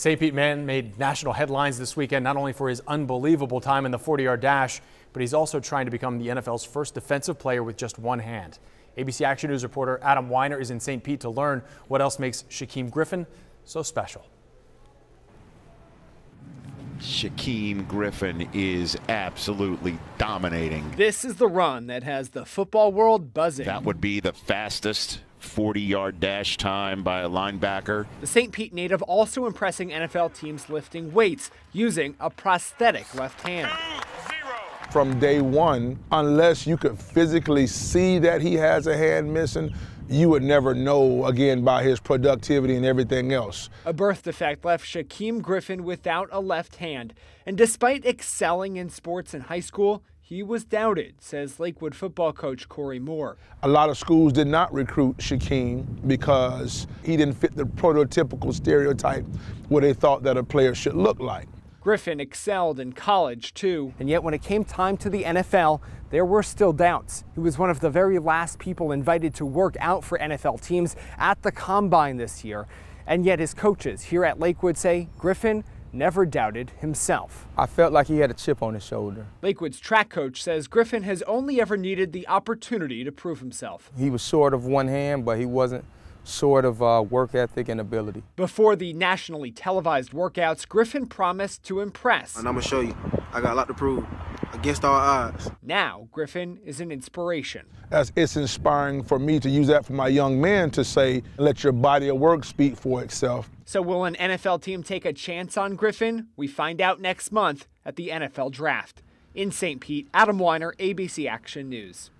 St. Pete man made national headlines this weekend, not only for his unbelievable time in the 40-yard dash, but he's also trying to become the NFL's first defensive player with just one hand. ABC Action News reporter Adam Weiner is in St. Pete to learn what else makes Shaquem Griffin so special. Shaquem Griffin is absolutely dominating. This is the run that has the football world buzzing. That would be the fastest 40-yard dash time by a linebacker. The St. Pete native also impressing NFL teams lifting weights using a prosthetic left hand. From day one, unless you could physically see that he has a hand missing, you would never know, again, by his productivity and everything else. A birth defect left Shaquem Griffin without a left hand. And despite excelling in sports in high school, he was doubted, says Lakewood football coach Corey Moore. A lot of schools did not recruit Shaquem because he didn't fit the prototypical stereotype what they thought that a player should look like. Griffin excelled in college, too. And yet when it came time to the NFL, there were still doubts. He was one of the very last people invited to work out for NFL teams at the Combine this year. And yet his coaches here at Lakewood say Griffin never doubted himself. I felt like he had a chip on his shoulder. Lakewood's track coach says Griffin has only ever needed the opportunity to prove himself. He was short of one hand, but he wasn't short of work ethic and ability. Before the nationally televised workouts, Griffin promised to impress. And I'm going to show you, I got a lot to prove against all odds. Now, Griffin is an inspiration. It's inspiring for me to use that for my young men to say, let your body of work speak for itself. So will an NFL team take a chance on Griffin? We find out next month at the NFL Draft. In St. Pete, Adam Weiner, ABC Action News.